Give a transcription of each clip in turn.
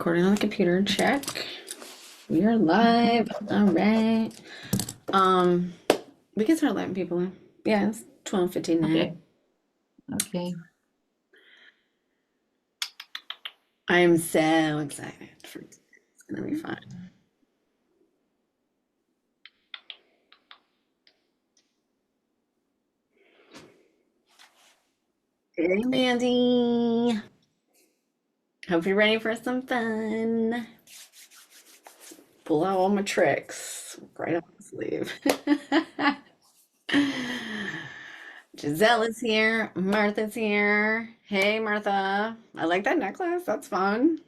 recording on the computer. Check. We are live. All right. Um, we can start letting people in. Yeah, it's 12:59. Okay. Okay. I am so excited for today. It's gonna be fun. Hey, Mandy. Hope you're ready for some fun. Pull out all my tricks right up my sleeve. Giselle is here. Martha's here. Hey, Martha. I like that necklace. That's fun.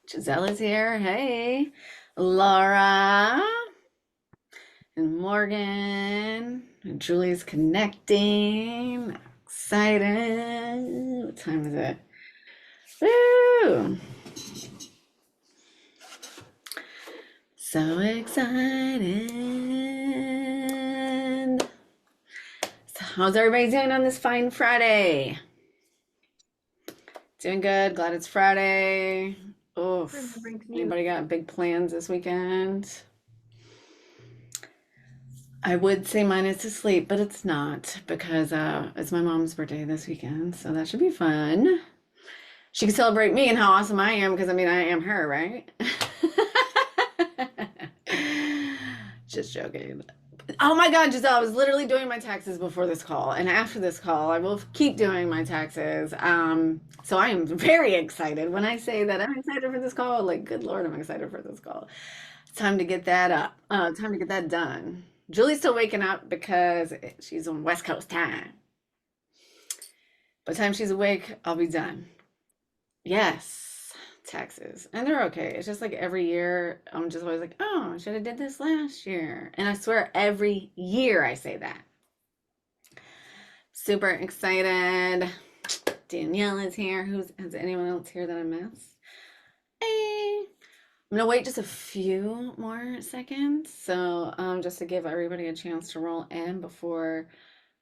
Giselle is here. Hey. Laura and Morgan. And Julie's connecting. Excited. What time is it? Woo! So excited. So how's everybody doing on this fine Friday? Doing good. Glad it's Friday. Oof. Remembering to mute. Anybody got big plans this weekend? I would say mine is to sleep, but it's not because it's my mom's birthday this weekend, so that should be fun. She can celebrate me and how awesome I am because I mean I am her, right? Just joking. Oh my God, Giselle, I was literally doing my taxes before this call, and after this call, I will keep doing my taxes. So I am very excited. When I say that I'm excited for this call, like, good Lord, I'm excited for this call. It's time to get that up. Time to get that done. Julie's still waking up because she's on West Coast time. By the time she's awake, I'll be done. Yes, taxes. And they're okay. It's just like every year, I'm just always like, oh, I should have did this last year. And I swear every year I say that. Super excited. Danielle is here. Has anyone else here that I missed? Hey. I'm gonna wait just a few more seconds. So just to give everybody a chance to roll in before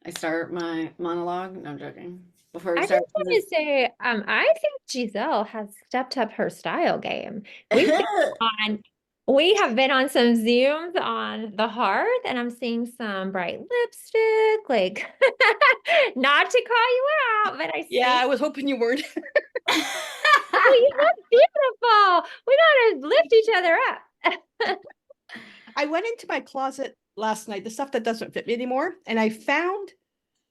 I start my monologue. No, I'm joking. Before we I start just want to say, I think Giselle has stepped up her style game. We have been on some Zooms on the hearth, and I'm seeing some bright lipstick, like not to call you out, but I Yeah, see I was hoping you weren't. oh, you look beautiful. We gotta lift each other up. I went into my closet last night, the stuff that doesn't fit me anymore, and I found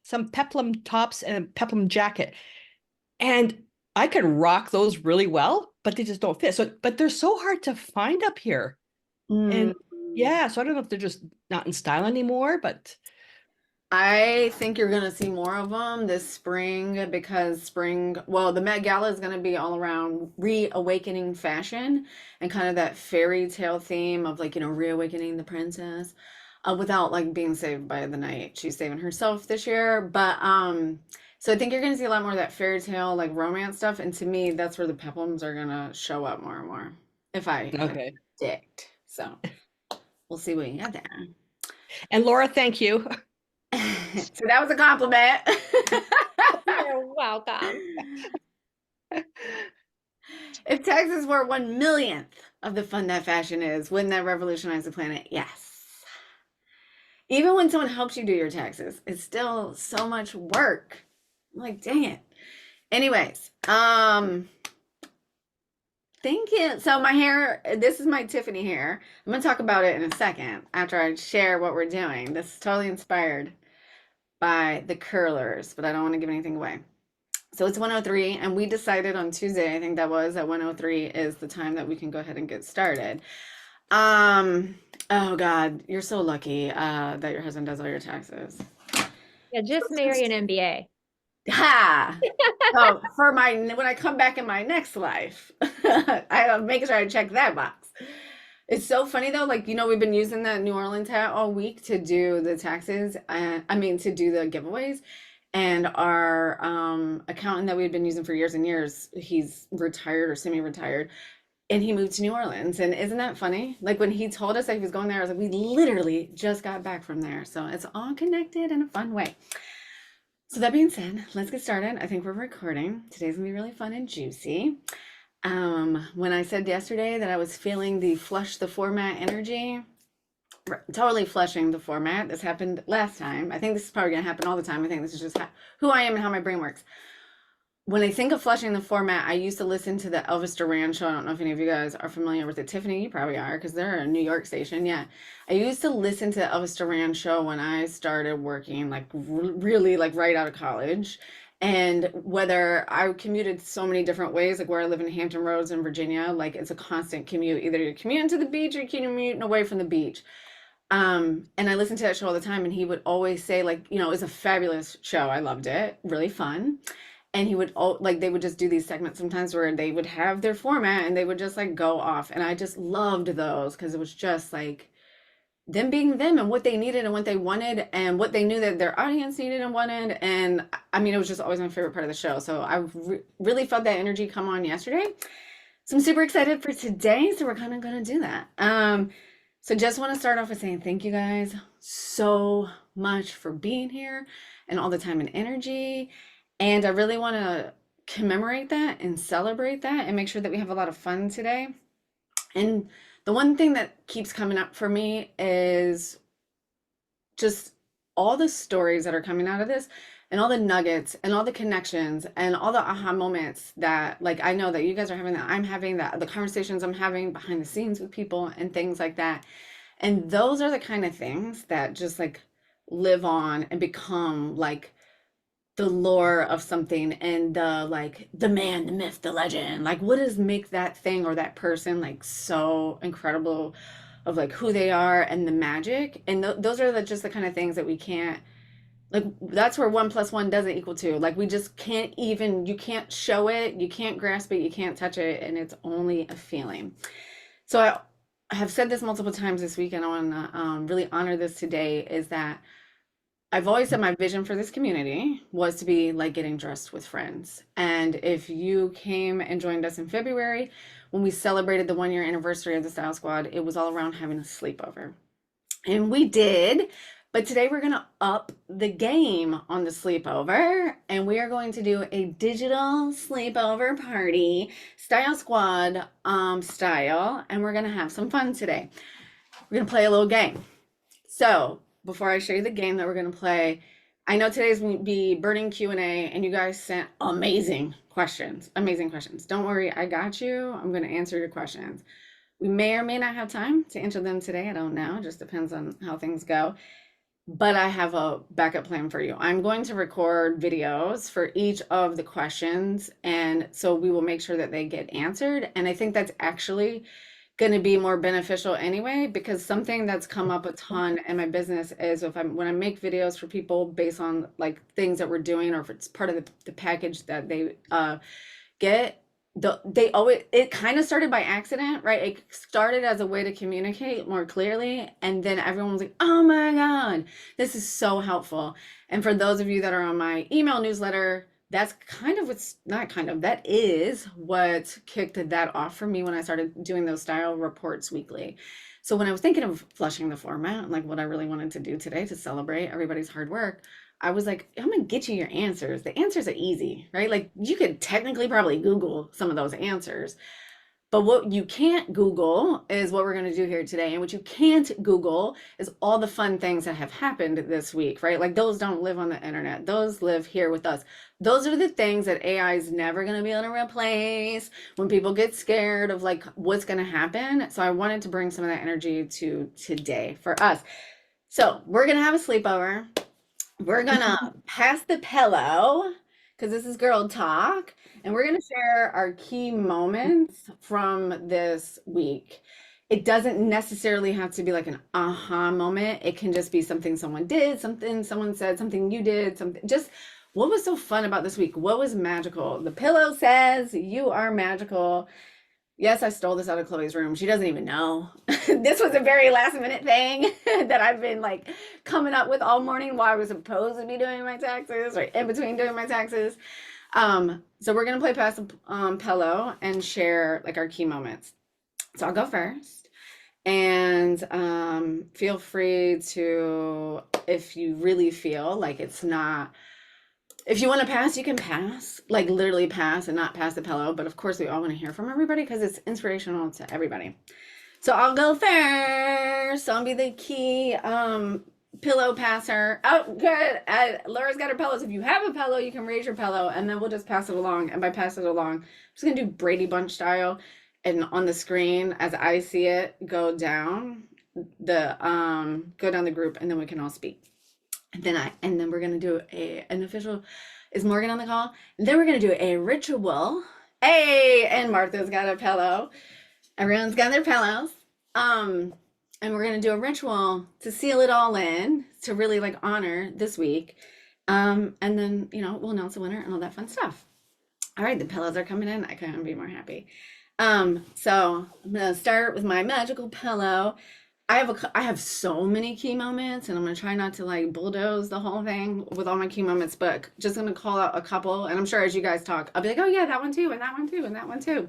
some peplum tops and a peplum jacket. And I could rock those really well, but they just don't fit. So, but they're so hard to find up here. Mm. And yeah, so I don't know if they're just not in style anymore, but I think you're gonna see more of them this spring because well, the Met Gala is gonna be all around reawakening fashion and kind of that fairy tale theme of like, reawakening the princess, without like being saved by the night. She's saving herself this year, but so I think you're gonna see a lot more of that fairy tale like romance stuff, and to me, that's where the peplums are gonna show up more and more, if I had to okay. predict. So we'll see what you got there. And Laura, thank you. So that was a compliment. You're welcome. If taxes were 1 millionth of the fun that fashion is, wouldn't that revolutionize the planet? Yes. Even when someone helps you do your taxes, it's still so much work. I'm like, dang it. Anyways, thank you. So my hair, this is my Tiffany hair. I'm gonna talk about it in a second after I share what we're doing. This is totally inspired by the curlers, but I don't want to give anything away. So it's 103, and we decided on Tuesday, I think that was at 103 is the time that we can go ahead and get started. Oh God, you're so lucky that your husband does all your taxes. Yeah, just marry an MBA. Ha! So for when I come back in my next life, I'll make sure I check that box. It's so funny though, like we've been using that New Orleans hat all week to do the taxes, and I mean to do the giveaways. And our accountant that we've been using for years and years, he's retired or semi-retired, and he moved to New Orleans. And isn't that funny? Like when he told us that he was going there, I was like, we literally just got back from there. So it's all connected in a fun way. So that being said, let's get started. I think we're recording. Today's gonna be really fun and juicy. When I said yesterday that I was feeling the flush the format energy, totally flushing the format. This happened last time. I think this is probably going to happen all the time. I think this is just who I am and how my brain works. When I think of flushing the format, I used to listen to the Elvis Duran show. I don't know if any of you guys are familiar with it. Tiffany, you probably are because they're a New York station. Yeah. I used to listen to the Elvis Duran show when I started working, like really like right out of college. And whether I commuted so many different ways, like where I live in Hampton Roads in Virginia, like it's a constant commute. Either you're commuting to the beach or you're commuting away from the beach. And I listened to that show all the time, and he would always say, like, you know, it was a fabulous show. I loved it, really fun. And he would like they would just do these segments sometimes where they would have their format and they would just like go off. And I just loved those because it was just like them being them and what they needed and what they wanted and what they knew that their audience needed and wanted. And I mean, it was just always my favorite part of the show. So I really felt that energy come on yesterday. So I'm super excited for today. So we're kind of going to do that. So just want to start off with saying thank you guys so much for being here and all the time and energy. And I really want to commemorate that and celebrate that and make sure that we have a lot of fun today. And the one thing that keeps coming up for me is just all the stories that are coming out of this and all the nuggets and all the connections and all the aha moments that like I know that you guys are having, that I'm having, that the conversations I'm having behind the scenes with people and things like that. And those are the kind of things that just like live on and become like the lore of something and the like the man, the myth, the legend. Like what does make that thing or that person like so incredible of like who they are and the magic. And those are just the kind of things that we can't like, that's where 1 + 1 doesn't equal 2. Like we just can't even, you can't show it, you can't grasp it, you can't touch it, and it's only a feeling. So I have said this multiple times this week, and I want to really honor this today, is that I've always said my vision for this community was to be like getting dressed with friends. And if you came and joined us in February when we celebrated the 1-year anniversary of the Style Squad, it was all around having a sleepover. And we did. But today we're going to up the game on the sleepover, and we are going to do a digital sleepover party, Style Squad style, and we're going to have some fun today. We're going to play a little game. So before I show you the game that we're going to play, I know today's going to be burning Q&A, and you guys sent amazing questions. Don't worry, I got you. I'm going to answer your questions. We may or may not have time to answer them today. I don't know. It just depends on how things go. But I have a backup plan for you. I'm going to record videos for each of the questions, and so we will make sure that they get answered. And I think that's actually going to be more beneficial anyway, because something that's come up a ton in my business is when I make videos for people based on like things that we're doing, or if it's part of the package that they get, they always, it kind of started by accident, right? It started as a way to communicate more clearly, and then everyone was like, oh my God, this is so helpful. And for those of you that are on my email newsletter, that's kind of that is what kicked that off for me when I started doing those style reports weekly. So when I was thinking of flushing the format, like what I really wanted to do today to celebrate everybody's hard work, I was like, I'm gonna get you your answers. The answers are easy, right? Like you could technically probably Google some of those answers, but what you can't Google is what we're gonna do here today. And what you can't Google is all the fun things that have happened this week, right? Like those don't live on the internet. Those live here with us. Those are the things that AI is never gonna be able to replace when people get scared of like what's gonna happen. So I wanted to bring some of that energy to today for us. So we're gonna have a sleepover. We're gonna pass the pillow because this is girl talk, and we're gonna share our key moments from this week. It doesn't necessarily have to be like an aha moment. It can just be something someone did, something someone said, something you did, something just what was so fun about this week? What was magical? The pillow says you are magical. Yes, I stole this out of Chloe's room. She doesn't even know. This was a very last minute thing that I've been like coming up with all morning while I was supposed to be doing my taxes or in between doing my taxes. So we're gonna play Pass the Pillow and share like our key moments. So I'll go first, and feel free to, if you really feel like it's not If you want to pass, you can pass, like literally pass and not pass the pillow. But of course, we all want to hear from everybody because it's inspirational to everybody. So I'll go first. I'll be the key pillow passer. Oh, good. Laura's got her pillows. If you have a pillow, you can raise your pillow, and then we'll just pass it along. And by pass it along, I'm just gonna do Brady Bunch style, and on the screen as I see it, go down the group, and then we can all speak. And then we're gonna do an official. Is Morgan on the call? And then we're gonna do a ritual. Hey, and Martha's got a pillow. Everyone's got their pillows. And we're gonna do a ritual to seal it all in to really like honor this week. And then we'll announce the winner and all that fun stuff. All right, the pillows are coming in. I couldn't be more happy. So I'm gonna start with my magical pillow. I have so many key moments, and I'm gonna try not to like bulldoze the whole thing with all my key moments, but just gonna call out a couple. And I'm sure as you guys talk, I'll be like, oh yeah, that one too, and that one too, and that one too.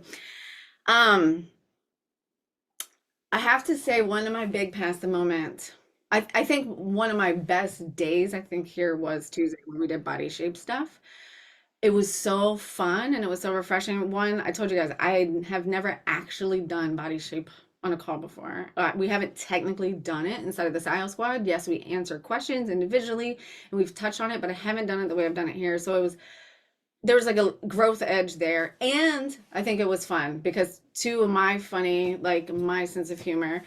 I have to say one of my big past the moment. I think one of my best days I think here was Tuesday when we did body shape stuff. It was so fun and it was so refreshing. One, I told you guys I have never actually done body shape on a call before. We haven't technically done it inside of the Style Squad. Yes, we answer questions individually and we've touched on it, but I haven't done it the way I've done it here. So there was like a growth edge there. And I think it was fun because two of my funny, like my sense of humor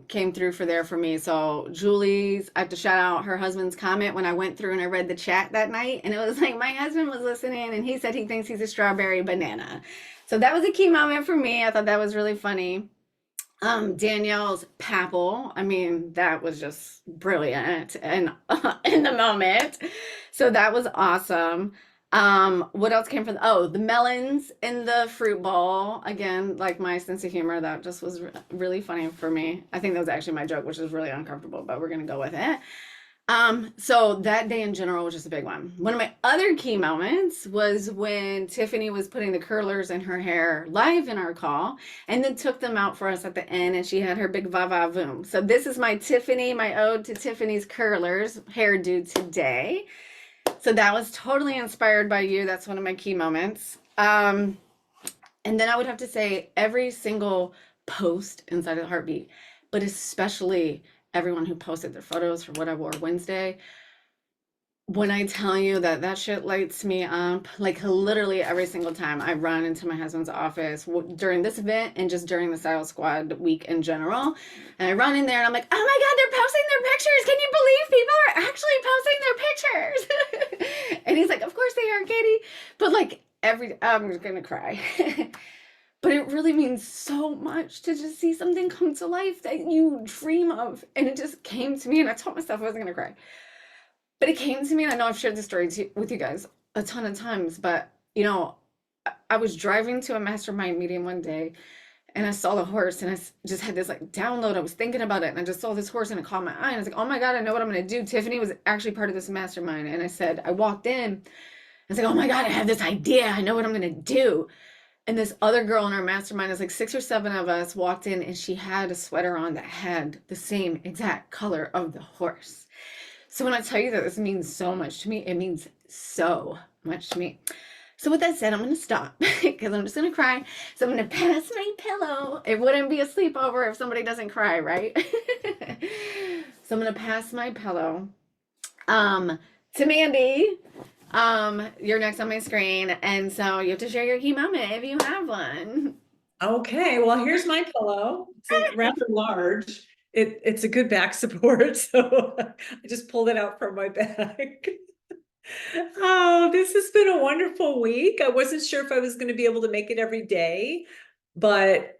came through for me. So Julie's, I have to shout out her husband's comment when I went through and I read the chat that night. And it was like, my husband was listening and he said he thinks he's a strawberry banana. So that was a key moment for me. I thought that was really funny. Danielle's papple, I mean, that was just brilliant and in the moment. So that was awesome. What else came from the melons in the fruit bowl. Again, like my sense of humor, that just was really funny for me. I think that was actually my joke, which is really uncomfortable, but we're gonna go with it. So that day in general was just a big one. One of my other key moments was when Tiffany was putting the curlers in her hair live in our call and then took them out for us at the end and she had her big va-va-voom. So this is my ode to Tiffany's curlers hairdo today. So that was totally inspired by you. That's one of my key moments. And then I would have to say every single post inside of the Heartbeat, but especially everyone who posted their photos for what I wore Wednesday. When I tell you that shit lights me up, like literally every single time I run into my husband's office during this event and just during the Style Squad week in general. And I run in there and I'm like, oh my God, they're posting their pictures. Can you believe people are actually posting their pictures? And he's like, of course they are, Katie. But like I'm just gonna cry. But it really means so much to just see something come to life that you dream of. And it just came to me and I told myself I wasn't gonna cry. But it came to me, and I know I've shared this story with you guys a ton of times, but I was driving to a mastermind meeting one day and I saw the horse and I just had this like download. I was thinking about it and I just saw this horse and it caught my eye and I was like, oh my God, I know what I'm going to do. Tiffany was actually part of this mastermind. And I walked in, I was like, oh my God, I have this idea. I know what I'm going to do. And this other girl in our mastermind, there's like 6 or 7 of us, walked in and she had a sweater on that had the same exact color of the horse. So when I tell you that this means so much to me, it means so much to me. So with that said, I'm going to stop because I'm just going to cry. So I'm going to pass my pillow. It wouldn't be a sleepover if somebody doesn't cry, right? So I'm going to pass my pillow to Mandy. You're next on my screen. And so you have to share your key moment if you have one. Okay, well, here's my pillow. It's rather large. It's a good back support, so I just pulled it out from my bag. Oh, this has been a wonderful week. I wasn't sure if I was going to be able to make it every day, but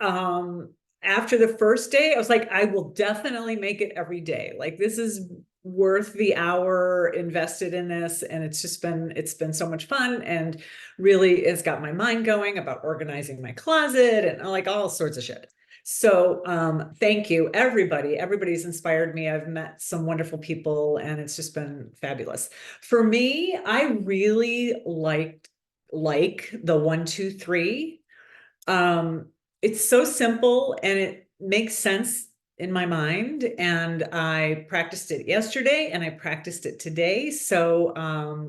after the first day, I was like, I will definitely make it every day. Like this is worth the hour invested in this, and it's been so much fun, and really has got my mind going about organizing my closet and like all sorts of shit. So thank you, everybody. Everybody's inspired me. I've met some wonderful people and it's just been fabulous. For me, I really like the 1, 2, 3. It's so simple and it makes sense in my mind, and I practiced it yesterday and I practiced it today. So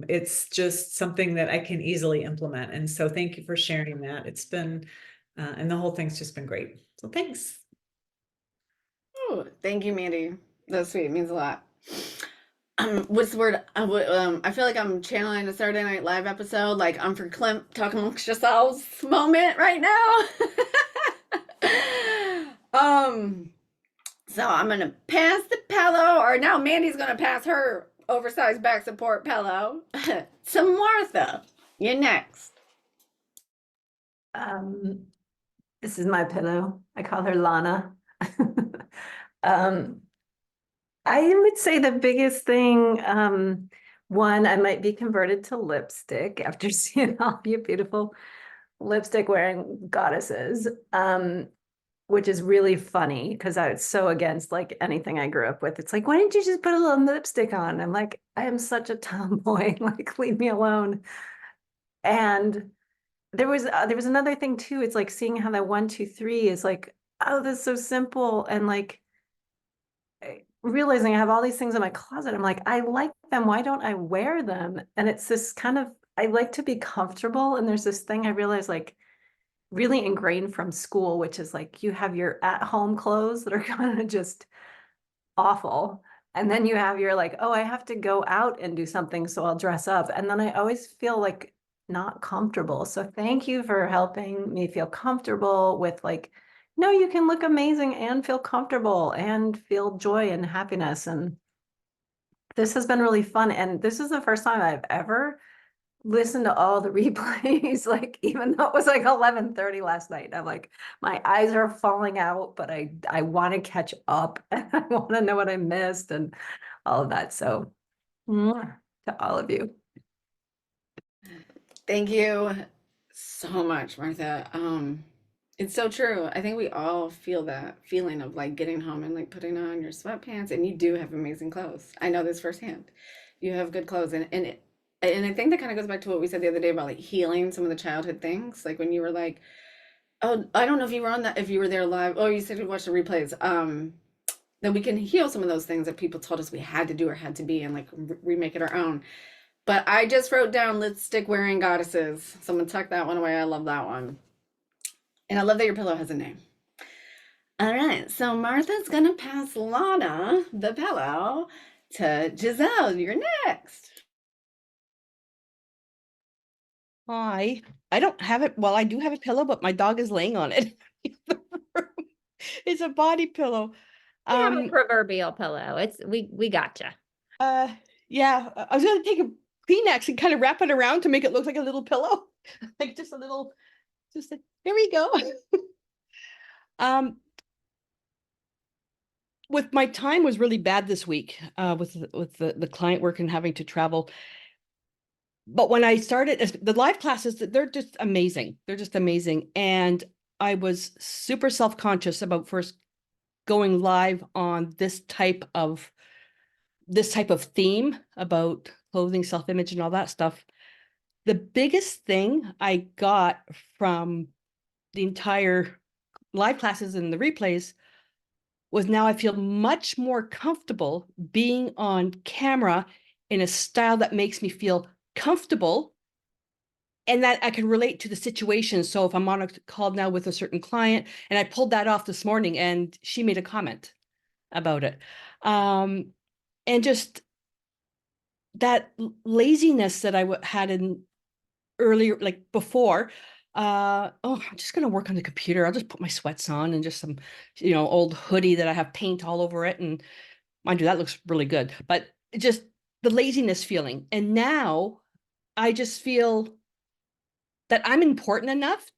it's just something that I can easily implement. And so thank you for sharing that. It's been, and the whole thing's just been great. So thanks. Oh, thank you, Mandy. That's sweet. It means a lot. What's the word? I feel like I'm channeling a Saturday Night Live episode, like I'm for Clint talking amongst yourselves moment right now. So I'm gonna pass the pillow, or now Mandy's gonna pass her oversized back support pillow to Martha. You're next. Um, this is my pillow. I call her Lana. Um, I would say the biggest thing, one, I might be converted to lipstick after seeing all you beautiful lipstick wearing goddesses, which is really funny because I was so against like anything I grew up with. It's like, why didn't you just put a little lipstick on? I'm like, I am such a tomboy, like leave me alone. And there was another thing too. It's like seeing how that 1, 2, 3 is like, oh, that's so simple. And like realizing I have all these things in my closet. I'm like, I like them. Why don't I wear them? And it's this kind of, I like to be comfortable. And there's this thing I realized like really ingrained from school, which is like you have your at-home clothes that are kind of just awful. And then you have your like, oh, I have to go out and do something, so I'll dress up. And then I always feel like not comfortable. So thank you for helping me feel comfortable with like, no, you can look amazing and feel comfortable and feel joy and happiness. And this has been really fun. And this is the first time I've ever listened to all the replays, like even though it was like 11:30 last night. I'm like, my eyes are falling out, but I want to catch up and I want to know what I missed and all of that. So mwah, to all of you. Thank you so much, Martha. It's so true. I think we all feel that feeling of like getting home and like putting on your sweatpants, and you do have amazing clothes. I know this firsthand. You have good clothes, and I think that kind of goes back to what we said the other day about like healing some of the childhood things. Like when you were like, oh, I don't know if you were on that, if you were there live. Oh, you said you watched the replays. That we can heal some of those things that people told us we had to do or had to be, and like remake it our own. But I just wrote down lipstick wearing goddesses. Someone tuck that one away. I love that one. And I love that your pillow has a name. All right, so Martha's gonna pass Lana the pillow to Giselle. You're next. Hi. I don't have it. Well, I do have a pillow, but my dog is laying on it. It's a body pillow. We have a proverbial pillow. We gotcha. Yeah, I was gonna take a Kleenex and kind of wrap it around to make it look like a little pillow. Like just a little, there we go. With my time was really bad this week, with the client work and having to travel. But when I started the live classes, they're just amazing. They're just amazing. And I was super self-conscious about first going live on this type of theme about clothing, self-image, and all that stuff. The biggest thing I got from the entire live classes and the replays was now I feel much more comfortable being on camera in a style that makes me feel comfortable and that I can relate to the situation. So if I'm on a call now with a certain client, and I pulled that off this morning and she made a comment about it. And just that laziness that I had in earlier, like before, oh, I'm just going to work on the computer. I'll just put my sweats on and just some, old hoodie that I have paint all over it. And mind you, that looks really good, but just the laziness feeling. And now I just feel that I'm important enough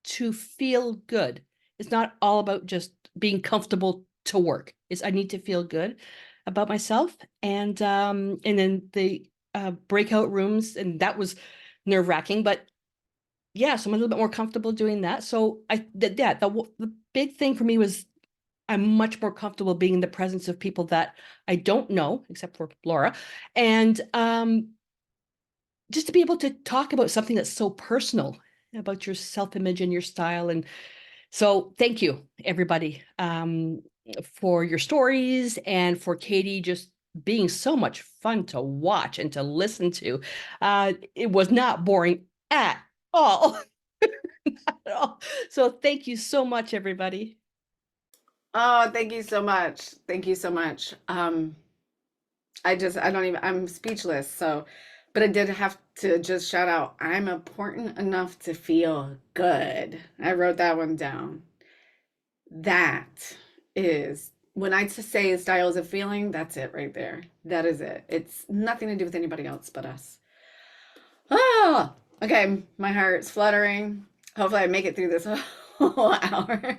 to feel good. It's not all about just being comfortable to work. I need to feel good about myself. And then the breakout rooms, and that was nerve-wracking, but yeah, so I'm a little bit more comfortable doing that. So the big thing for me was I'm much more comfortable being in the presence of people that I don't know, except for Laura, and just to be able to talk about something that's so personal about your self-image and your style. And so thank you, everybody. for your stories and for Katie just being so much fun to watch and to listen to. It was not boring at all. Not at all. So thank you so much, everybody. Oh, thank you so much. Thank you so much. I don't even, I'm speechless. So, but I did have to just shout out, I'm important enough to feel good. I wrote that one down. That is, when I say styles of feeling, that's it right there. That is it. It's nothing to do with anybody else but us. Oh, okay. My heart's fluttering. Hopefully I make it through this whole hour.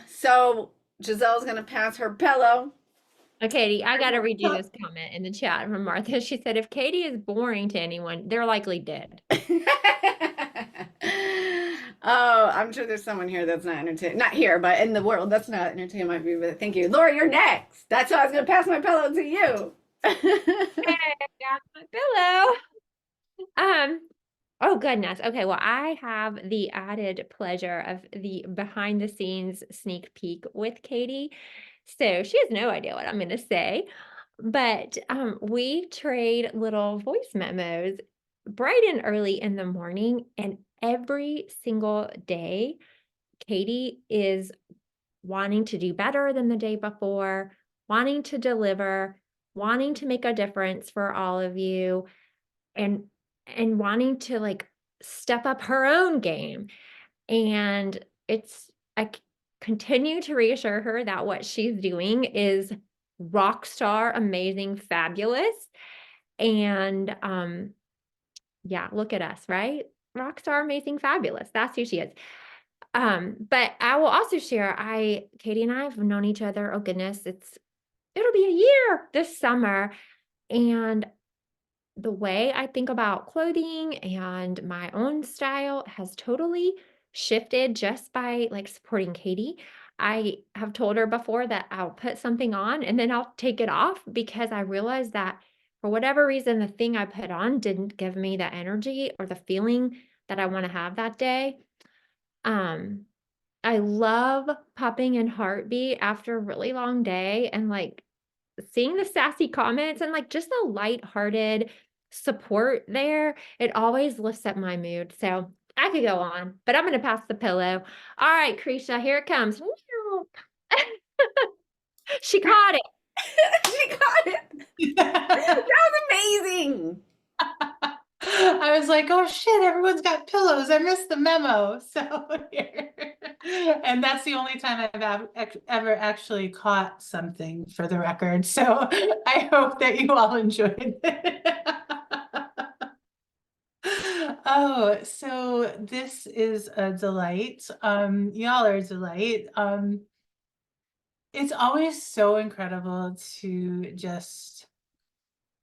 So Giselle's gonna pass her pillow. Katie, I gotta read you this comment in the chat from Martha. She said, if Katie is boring to anyone, they're likely dead. Oh, I'm sure there's someone here that's not entertained. Not here, but in the world that's not entertained might be. But thank you, Laura. You're next. That's why I was gonna pass my pillow to you. Hey, I got my pillow. Oh goodness. Okay, well, I have the added pleasure of the behind the scenes sneak peek with Katie. So she has no idea what I'm going to say, but we trade little voice memos bright and early in the morning, and every single day, Katie is wanting to do better than the day before, wanting to deliver, wanting to make a difference for all of you, and wanting to like step up her own game. And I continue to reassure her that what she's doing is rock star, amazing, fabulous. And yeah, look at us, right? Rock star, amazing, fabulous. That's who she is. But I will also share, Katie and I have known each other, oh goodness, it'll be a year this summer. And the way I think about clothing and my own style has totally shifted just by like supporting Katie. I have told her before that I'll put something on and then I'll take it off because I realized that for whatever reason, the thing I put on didn't give me the energy or the feeling that I want to have that day. I love popping in Heartbeat after a really long day and like seeing the sassy comments and like just the lighthearted support there. It always lifts up my mood. So I could go on, but I'm going to pass the pillow. All right, Krisha, here it comes. She caught it. She got it. That was amazing. I was like, oh shit, everyone's got pillows. I missed the memo. So here. And that's the only time I've ever actually caught something, for the record. So I hope that you all enjoyed it. Oh, so this is a delight. Y'all are a delight. It's always so incredible to just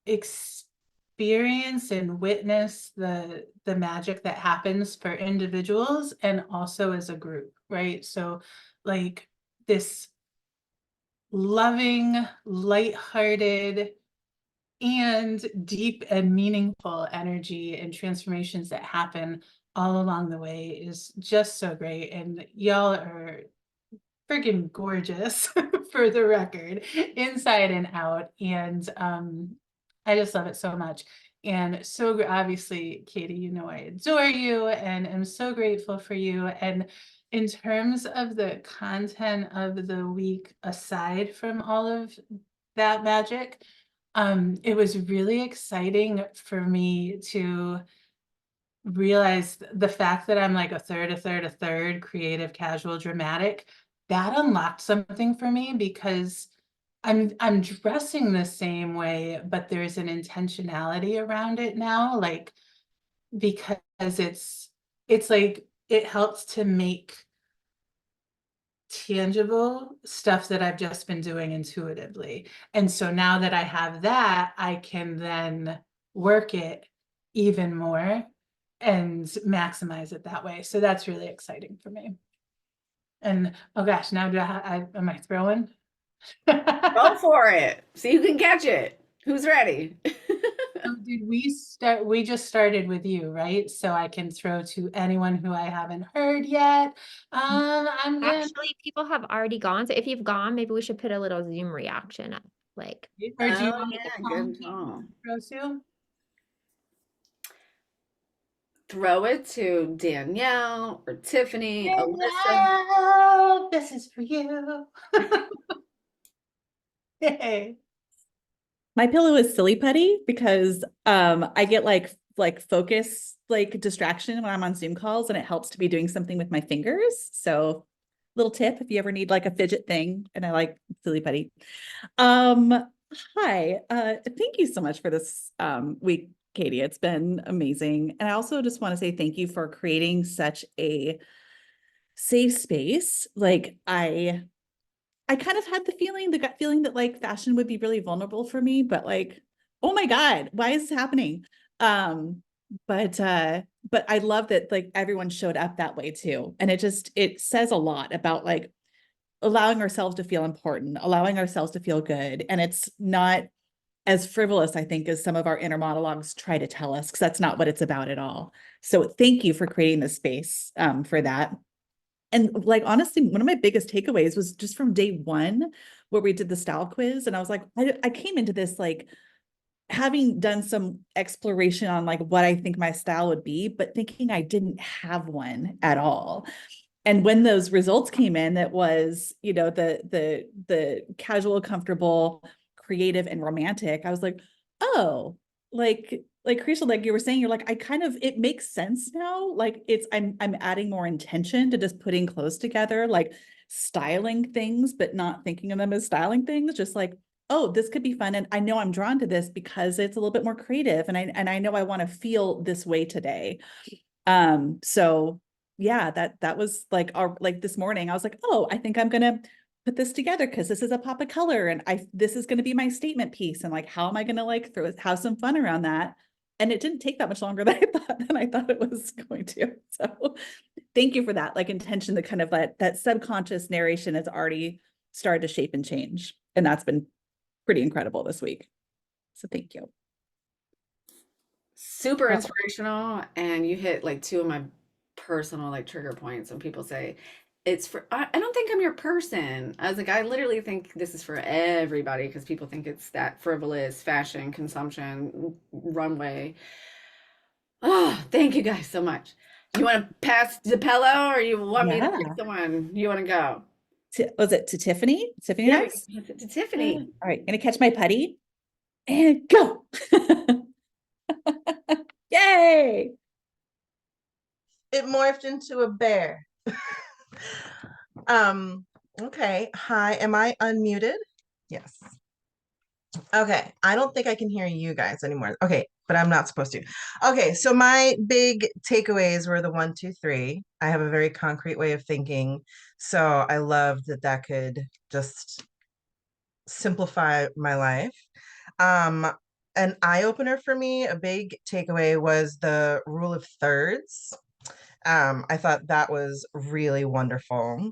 experience and witness the magic that happens for individuals and also as a group, right? So like this loving, lighthearted, and deep and meaningful energy and transformations that happen all along the way is just so great. And y'all are freaking gorgeous for the record, inside and out. And I just love it so much. And so obviously, Katie, you know, I adore you and am so grateful for you. And in terms of the content of the week, aside from all of that magic, it was really exciting for me to realize the fact that I'm like a third creative, casual, dramatic. That unlocked something for me because I'm dressing the same way, but there's an intentionality around it now, like because it's like it helps to make tangible stuff that I've just been doing intuitively. And so now that I have that, I can then work it even more and maximize it that way. So that's really exciting for me. And oh gosh, now am I throwing? Go for it. See who can catch it. Who's ready? So did we start? We just started with you, right? So I can throw to anyone who I haven't heard yet. I'm gonna. Actually, people have already gone. So if you've gone, maybe we should put a little Zoom reaction up. Like, Or do you Oh, want yeah, to good call. throw to? Throw it to Danielle or Tiffany, Alyssa. Danielle, this is for you. Yay. My pillow is silly putty because I get like focus like distraction when I'm on Zoom calls, and it helps to be doing something with my fingers. So little tip if you ever need like a fidget thing, and I like silly putty. Hi, thank you so much for this week, Katie. It's been amazing. And I also just want to say thank you for creating such a safe space. Like I kind of had the gut feeling that like fashion would be really vulnerable for me, but like, oh my God, why is this happening? Um, but I love that like everyone showed up that way too. And it says a lot about like allowing ourselves to feel important, allowing ourselves to feel good. And it's not as frivolous, I think, as some of our inner monologues try to tell us, because that's not what it's about at all. So thank you for creating this space for that. And like, honestly, one of my biggest takeaways was just from day one where we did the style quiz. And I was like, I came into this like having done some exploration on like what I think my style would be, but thinking I didn't have one at all. And when those results came in, that was, you know, the casual, comfortable, creative, and romantic, I was like, oh, like Krisha, like you were saying, you're like, it makes sense now. Like I'm adding more intention to just putting clothes together, like styling things, but not thinking of them as styling things, just like, oh, this could be fun. And I know I'm drawn to this because it's a little bit more creative. And I know I want to feel this way today. So yeah, that was like like this morning, I was like, oh, I think I'm gonna put this together because this is a pop of color, and this is gonna be my statement piece. And like, how am I gonna like have some fun around that? And it didn't take that much longer than I thought it was going to. So thank you for that, like intention, the kind of that subconscious narration has already started to shape and change. And that's been pretty incredible this week. So thank you. Super inspirational, and you hit like two of my personal like trigger points when people say it's for I don't think I'm your person. I was like, I literally think this is for everybody because people think it's that frivolous fashion consumption runway. Oh, thank you guys so much. You want to pass the pillow or you want me to pick Yeah. someone? You want to go? Was it to Tiffany? Tiffany Yeah, next? pass it to Tiffany. All right, gonna catch my putty and go. Yay! It morphed into a bear. Okay. Hi, am I unmuted? Yes. Okay, I don't think I can hear you guys anymore. Okay, but I'm not supposed to. Okay, so my big takeaways were the 1, 2, 3. I have a very concrete way of thinking, so I loved that could just simplify my life. An eye opener for me, a big takeaway was the rule of thirds. I thought that was really wonderful.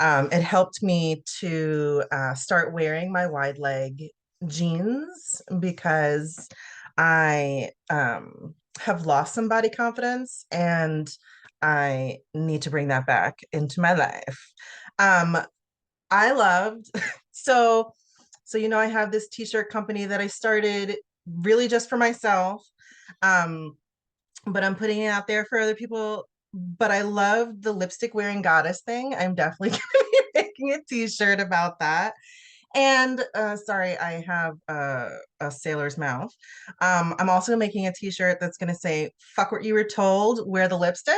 It helped me to start wearing my wide leg jeans because I have lost some body confidence and I need to bring that back into my life. I loved so I have this t-shirt company that I started really just for myself. But I'm putting it out there for other people. But I love the lipstick wearing goddess thing. I'm definitely going to be making a t-shirt about that. And sorry, I have a sailor's mouth. I'm also making a t-shirt that's going to say, fuck what you were told, wear the lipstick.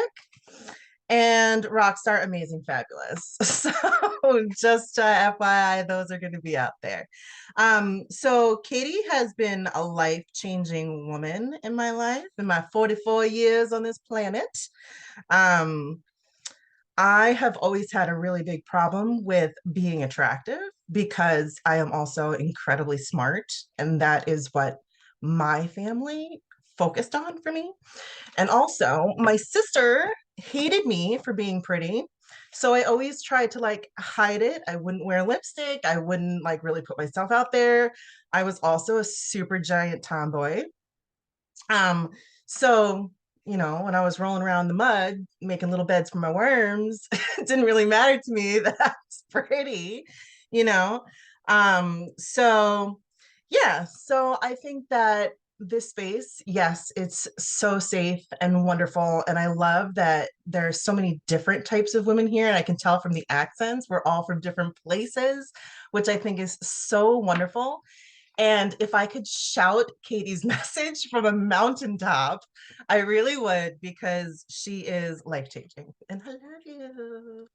And Rockstar Amazing Fabulous. So just FYI, those are going to be out there. So Katie has been a life-changing woman in my life, in my 44 years on this planet. Um, I have always had a really big problem with being attractive because I am also incredibly smart, and that is what my family focused on for me. And also, my sister hated me for being pretty. So I always tried to like hide it. I wouldn't wear lipstick. I wouldn't like really put myself out there. I was also a super giant tomboy. So, when I was rolling around in the mud, making little beds for my worms, it didn't really matter to me that that's pretty, you know? So yeah, so I think that this space, yes, it's so safe and wonderful. And I love that there's so many different types of women here. And I can tell from the accents, we're all from different places, which I think is so wonderful. And if I could shout Katie's message from a mountaintop, I really would, because she is life-changing. And I love you.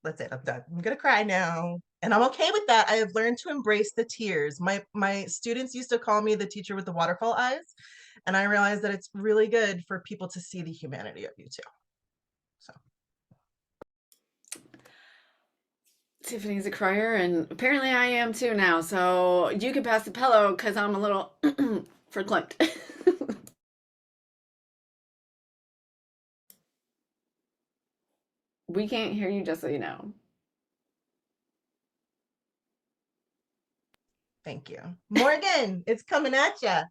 That's it. I'm done. I'm gonna cry now. And I'm okay with that. I have learned to embrace the tears. My students used to call me the teacher with the waterfall eyes. And I realized that it's really good for people to see the humanity of you too. So Tiffany's a crier, and apparently I am too now. So you can pass the pillow because I'm a little verklempt. We can't hear you, just so you know. thank you. Morgan, it's coming at ya.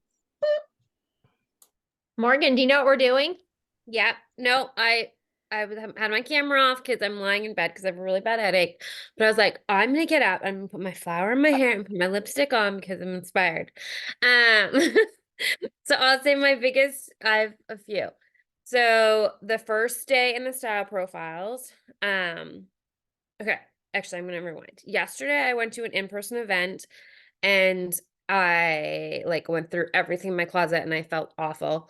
Morgan, do you know what we're doing? Yeah. No, had my camera off because I'm lying in bed because I have a really bad headache. But I was like, I'm gonna get up. I'm gonna put my flower in my hair and put my lipstick on because I'm inspired. So I'll say I have a few. So the first day in the style profiles, okay, actually I'm gonna rewind. Yesterday I went to an in-person event and I like went through everything in my closet and I felt awful.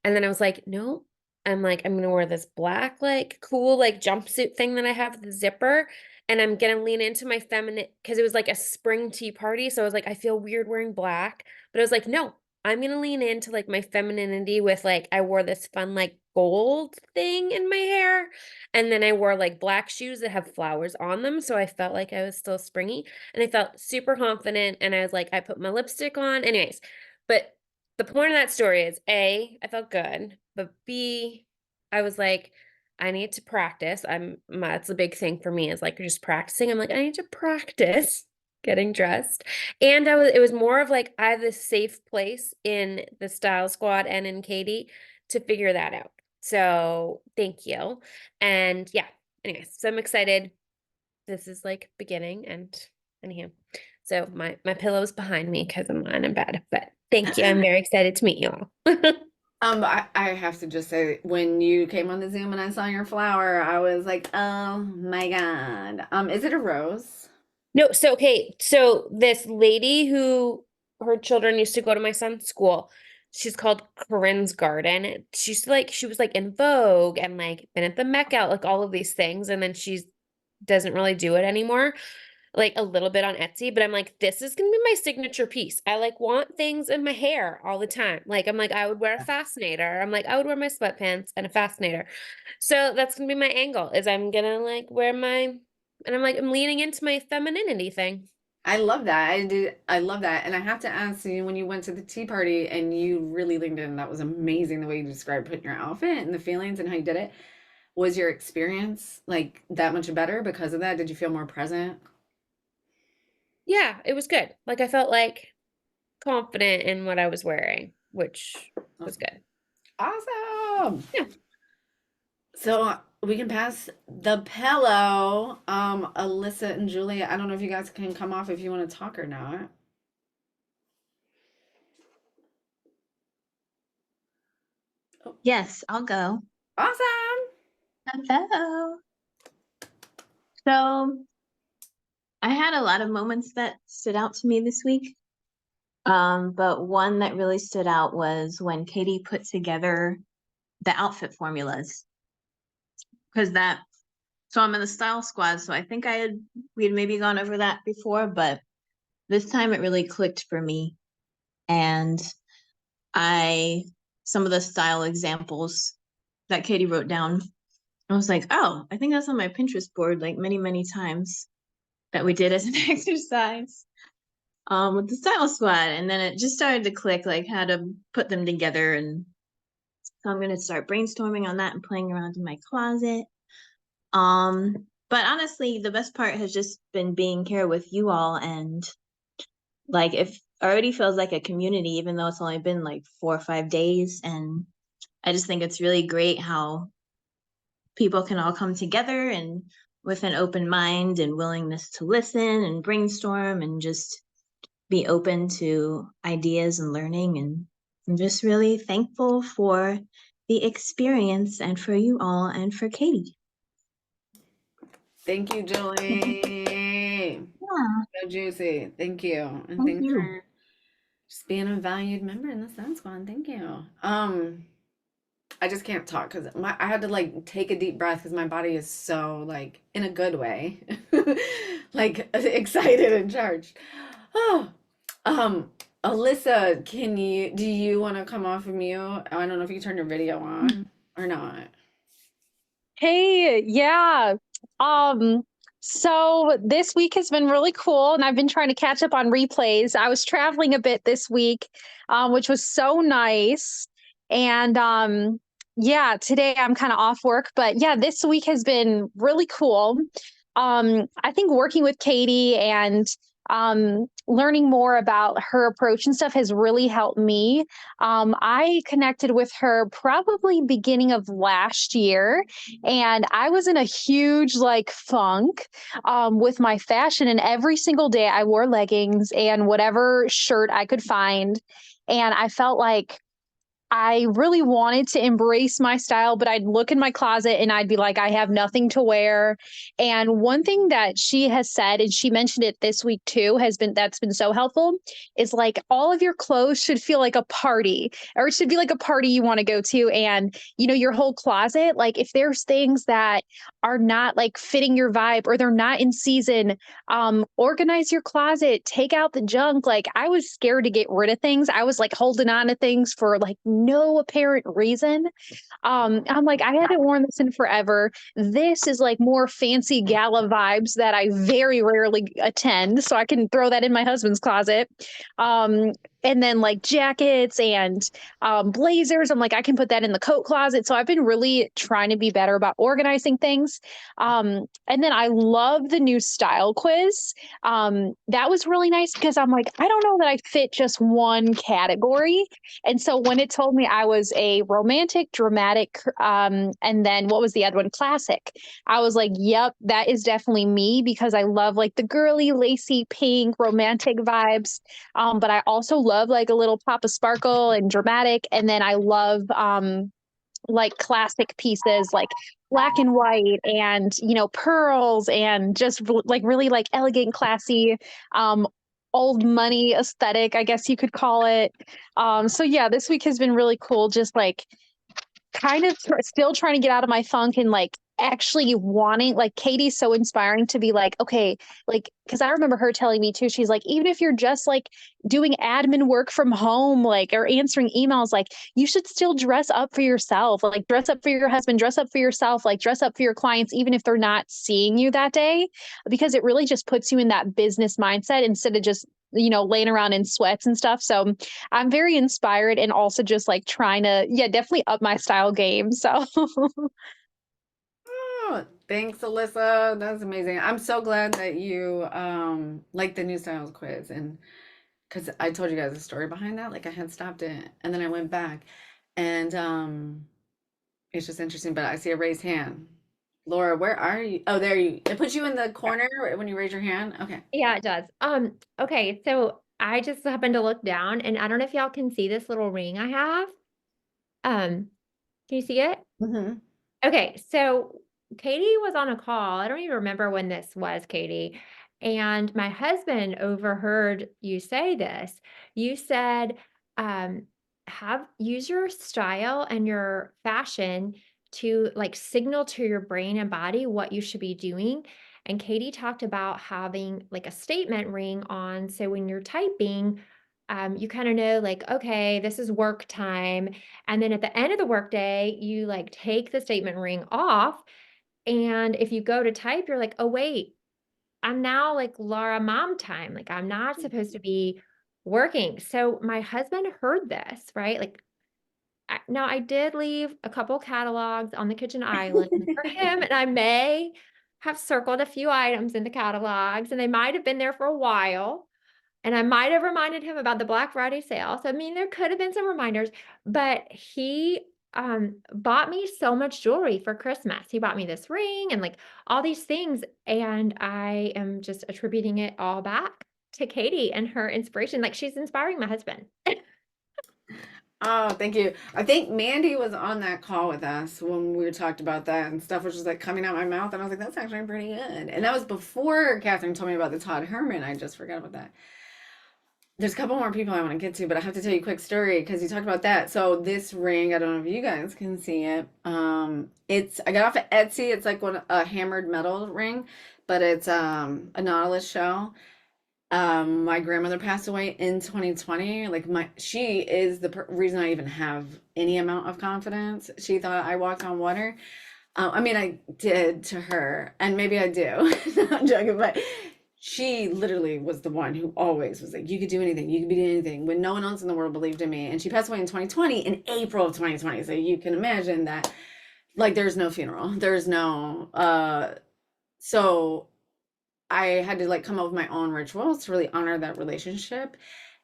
And then I was like, no, I'm gonna wear this black, like cool, like jumpsuit thing that I have with the zipper. And I'm gonna lean into my feminine because it was like a spring tea party. So I was like, I feel weird wearing black. But I was like, no, I'm gonna lean into like my femininity with like I wore this fun like gold thing in my hair. And then I wore like black shoes that have flowers on them. So I felt like I was still springy and I felt super confident. And I was like, I put my lipstick on. Anyways, but the point of that story is A, I felt good, but B, I was like, I need to practice. That's a big thing for me is like just practicing. I'm like, I need to practice getting dressed. And it was more of like, I have this safe place in the Style Squad and in Katie to figure that out. So thank you. And yeah, anyways, so I'm excited. This is like beginning and anyhow. So my pillow's behind me because I'm lying in bed. But thank you. I'm very excited to meet you all. I have to just say, when you came on the Zoom and I saw your flower, I was like, oh my God. Is it a rose? No, so okay, so this lady who her children used to go to my son's school, she's called Corinne's Garden. She was like in Vogue and like been at the Met Gala, like all of these things, and then she doesn't really do it anymore. Like a little bit on Etsy, but I'm like, this is gonna be my signature piece. I like want things in my hair all the time. Like I'm like, I would wear a fascinator. I'm like, I would wear my sweatpants and a fascinator. So that's gonna be my angle, is I'm gonna like wear my, and I'm like, I'm leaning into my femininity thing. I love that. I love that. And I have to ask you, when you went to the tea party and you really leaned in, that was amazing the way you described putting your outfit and the feelings and how you did it. Was your experience like that much better because of that? Did you feel more present? Yeah, it was good. Like I felt like confident in what I was wearing, which was good. Awesome. Yeah. So we can pass the pillow. Alyssa and Julia, I don't know if you guys can come off if you want to talk or not. Yes, I'll go. Awesome. Hello. So I had a lot of moments that stood out to me this week. But one that really stood out was when Katie put together the outfit formulas. So I'm in the Style Squad, so I think we had maybe gone over that before, but this time it really clicked for me. And some of the style examples that Katie wrote down, I was like, oh, I think that's on my Pinterest board like many, many times that we did as an exercise with the Style Squad. And then it just started to click, like how to put them together. And so I'm going to start brainstorming on that and playing around in my closet. But honestly, the best part has just been being here with you all. And like, if already feels like a community, even though it's only been like 4 or 5 days. And I just think it's really great how people can all come together and with an open mind and willingness to listen and brainstorm and just be open to ideas and learning. And I'm just really thankful for the experience and for you all and for Katie. Thank you, Julie. Yeah, So juicy. Thank you. And thank thanks you. for just being a valued member in the Sun Squad. Thank you. I just can't talk because I had to like take a deep breath because my body is so like in a good way, like excited and charged. Oh, Alyssa, do you want to come off of mute? I don't know if you turn your video on or not. Hey, yeah. So this week has been really cool, and I've been trying to catch up on replays. I was traveling a bit this week, which was so nice. And yeah, today I'm kind of off work, but yeah, this week has been really cool. I think working with Katie and learning more about her approach and stuff has really helped me. I connected with her probably beginning of last year, and I was in a huge like funk with my fashion, and every single day I wore leggings and whatever shirt I could find, and I felt like I really wanted to embrace my style, but I'd look in my closet and I'd be like, I have nothing to wear. And one thing that she has said, and she mentioned it this week too, that's been so helpful, is like all of your clothes should feel like a party, or it should be like a party you want to go to. And, you know, your whole closet, like if there's things that are not like fitting your vibe or they're not in season, organize your closet, take out the junk. Like I was scared to get rid of things. I was like holding on to things for like no apparent reason. I'm like, I haven't worn this in forever. This is like more fancy gala vibes that I very rarely attend. So I can throw that in my husband's closet. And then like jackets and blazers. I'm like, I can put that in the coat closet. So I've been really trying to be better about organizing things. And then I love the new style quiz. That was really nice because I'm like, I don't know that I fit just one category. And so when it told me I was a romantic, dramatic, and then what was the other one? Classic. I was like, yep, that is definitely me because I love like the girly, lacy, pink, romantic vibes. But I also love like a little pop of sparkle and dramatic. And then I love like classic pieces like black and white and, you know, pearls and just like really like elegant, classy, old money aesthetic, I guess you could call it. So yeah, this week has been really cool. Just like kind of still trying to get out of my funk and like actually wanting, like Katie's so inspiring to be like, okay, like, because I remember her telling me too, she's like, even if you're just like doing admin work from home, like, or answering emails, like you should still dress up for yourself, like dress up for your husband, dress up for yourself, like dress up for your clients, even if they're not seeing you that day, because it really just puts you in that business mindset instead of just, you know, laying around in sweats and stuff. So I'm very inspired and also just like trying to, yeah, definitely up my style game. So Oh, thanks, Alyssa. That's amazing. I'm so glad that you like the new styles quiz, and because I told you guys the story behind that. Like I had stopped it and then I went back, and it's just interesting. But I see a raised hand. Laura, where are you? Oh, there you. It puts you in the corner when you raise your hand. Okay. Yeah, it does. Okay, so I just happened to look down and I don't know if y'all can see this little ring I have. Can you see it? Mm-hmm. Okay, so Katie was on a call. I don't even remember when this was, Katie. And my husband overheard you say this. You said, use your style and your fashion to like signal to your brain and body what you should be doing. And Katie talked about having like a statement ring on. So when you're typing, you kind of know like, okay, this is work time. And then at the end of the workday, you like take the statement ring off. And if you go to type, you're like, oh, wait, I'm now like Laura mom time. Like I'm not supposed to be working. So my husband heard this, right? Like now I did leave a couple catalogs on the kitchen island for him, and I may have circled a few items in the catalogs, and they might have been there for a while. And I might have reminded him about the Black Friday sale. So, I mean, there could have been some reminders, but he bought me so much jewelry for Christmas. He bought me this ring and like all these things. And I am just attributing it all back to Katie and her inspiration. Like she's inspiring my husband. Oh, thank you. I think Mandy was on that call with us when we talked about that, and stuff was just like coming out my mouth, and I was like, that's actually pretty good. And that was before Catherine told me about the Todd Herman. I just forgot about that. There's a couple more people I want to get to, but I have to tell you a quick story because you talked about that. So this ring, I don't know if you guys can see it. I got off of Etsy. It's like a hammered metal ring, but it's a Nautilus shell. My grandmother passed away in 2020. Like she is the reason I even have any amount of confidence. She thought I walked on water. I mean, I did to her, and maybe I do. No, I'm joking, but she literally was the one who always was like, you could do anything, you could be doing anything, when no one else in the world believed in me. And she passed away in 2020, in April of 2020. So you can imagine that, like, there's no funeral, there's no, so I had to like come up with my own rituals to really honor that relationship.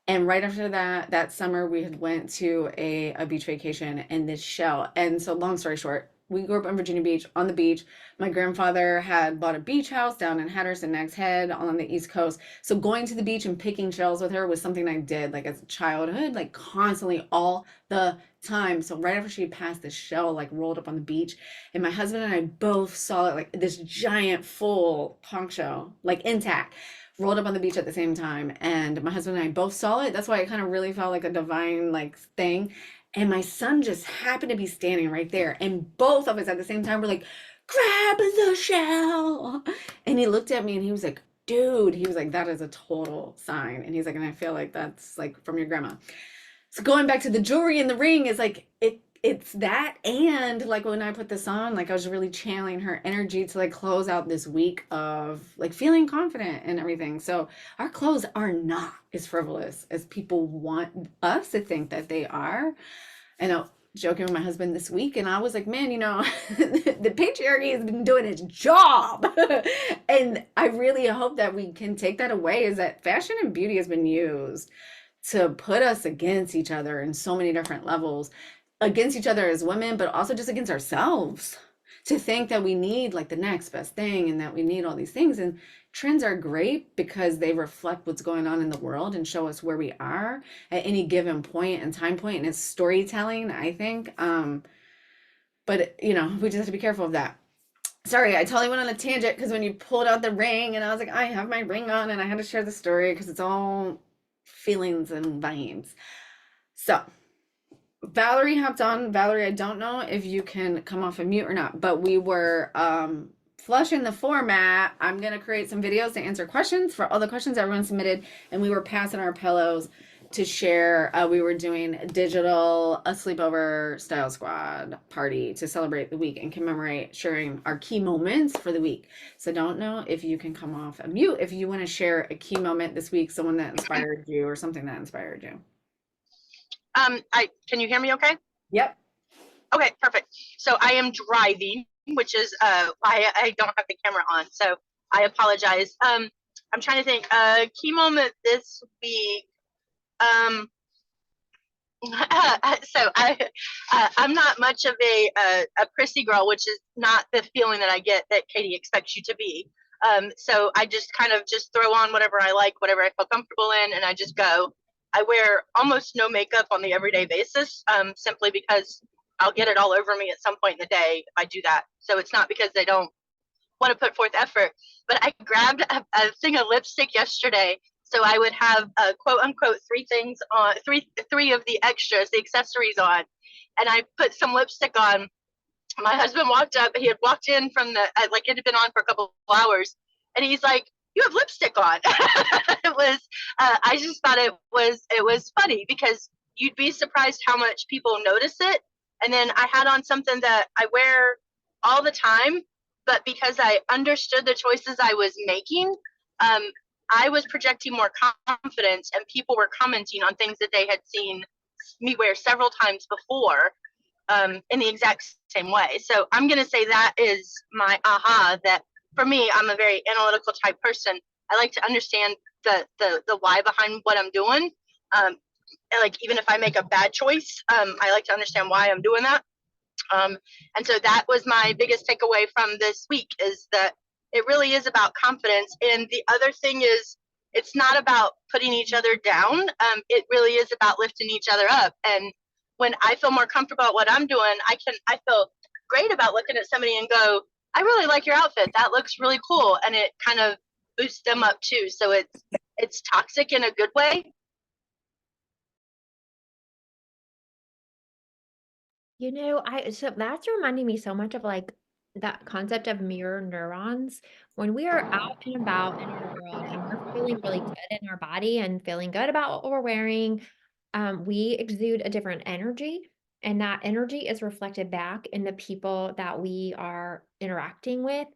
And right after that summer, we had went to a beach vacation in this shell. And so long story short, we grew up in Virginia Beach on the beach. My grandfather had bought a beach house down in Hatteras and Nags Head on the East Coast. So going to the beach and picking shells with her was something I did like as a childhood, like constantly all the time. So right after she passed, this shell like rolled up on the beach, and my husband and I both saw it, like this giant full conch shell, like intact, rolled up on the beach at the same time. And my husband and I both saw it. That's why it kind of really felt like a divine like thing. And my son just happened to be standing right there. And both of us at the same time were like, grab the shell. And he looked at me and he was like, dude, he was like, that is a total sign. And he's like, and I feel like that's like from your grandma. So going back to the jewelry and the ring is like, it's that. And like when I put this on, like I was really channeling her energy to like close out this week of like feeling confident and everything. So our clothes are not as frivolous as people want us to think that they are. And I was joking with my husband this week, and I was like, man, you know, the patriarchy has been doing its job. And I really hope that we can take that away, is that fashion and beauty has been used to put us against each other in so many different levels, against each other as women, but also just against ourselves, to think that we need like the next best thing and that we need all these things. And trends are great because they reflect what's going on in the world and show us where we are at any given point and time point. And it's storytelling, I think. But you know, we just have to be careful of that. Sorry, I totally went on a tangent because when you pulled out the ring and I was like, I have my ring on, and I had to share the story because it's all feelings and vibes. So Valerie hopped on. Valerie, I don't know if you can come off of mute or not, but we were flushing the format. I'm going to create some videos to answer questions for all the questions everyone submitted, and we were passing our pillows to share. We were doing a sleepover style squad party to celebrate the week and commemorate sharing our key moments for the week. So don't know if you can come off a mute if you want to share a key moment this week, someone that inspired you or something that inspired you. Can you hear me okay? Yep. Okay, perfect. So I am driving, which is why I don't have the camera on. So I apologize. I'm trying to think. Key moment this week. So I'm not much of a prissy girl, which is not the feeling that I get that Katie expects you to be. So I just kind of just throw on whatever I like, whatever I feel comfortable in, and I just go. I wear almost no makeup on the everyday basis, simply because I'll get it all over me at some point in the day if I do that. So it's not because I don't want to put forth effort, but I grabbed a thing of lipstick yesterday. So I would have quote unquote three things on, three of the extras, the accessories on, and I put some lipstick on. My husband walked up. He had walked in from the like it had been on for a couple of hours, and he's like, "You have lipstick on." It was. I just thought it was funny because you'd be surprised how much people notice it. And then I had on something that I wear all the time, but because I understood the choices I was making, I was projecting more confidence, and people were commenting on things that they had seen me wear several times before, in the exact same way. So I'm going to say that is my aha, that for me, I'm a very analytical type person. I like to understand the why behind what I'm doing. And like even if I make a bad choice, I like to understand why I'm doing that. And so that was my biggest takeaway from this week, is that it really is about confidence. And the other thing is, it's not about putting each other down. It really is about lifting each other up. And when I feel more comfortable at what I'm doing, I feel great about looking at somebody and go, I really like your outfit. That looks really cool. And it kind of boosts them up too. So it's toxic in a good way. You know, so that's reminding me so much of like that concept of mirror neurons. When we are out and about in our world and we're feeling really good in our body and feeling good about what we're wearing, we exude a different energy. And that energy is reflected back in the people that we are interacting with.